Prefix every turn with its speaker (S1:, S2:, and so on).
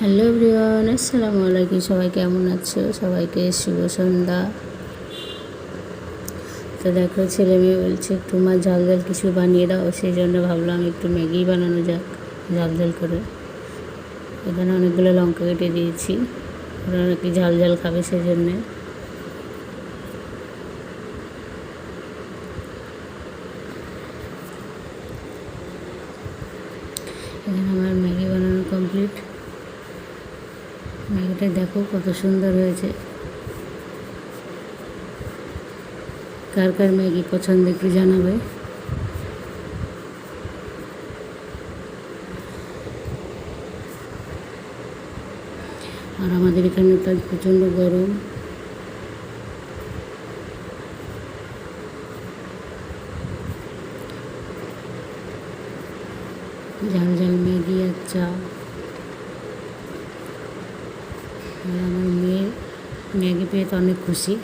S1: Hello everyone, আসসালামু আলাইকুম। সবাই কেমন আছো? সবাইকে শুভ সন্ধ্যা। তো দেখো, ছেলে মেয়ে বলছে একটু মা ঝাল ঝাল কিছু বানিয়ে দাও, সেই জন্য ভাবলাম একটু ম্যাগি বানানো যাক ঝাল ঝাল করে। এখানে অনেকগুলো লঙ্কা কেটে দিয়েছি, ওরা নাকি ঝাল ঝাল খাবে, সেই জন্যে। এখানে আমার ম্যাগি বানানো কমপ্লিট। ম্যাগিটা দেখো কত সুন্দর হয়েছে। কার কার ম্যাগি পছন্দ একটু জানাবে। আর আমাদের এখানে তো প্রচণ্ড গরম। ঝাল ঝাল ম্যাগি আর চা। আর আমার মেয়ে ম্যাগি পেয়ে তো অনেক খুশি।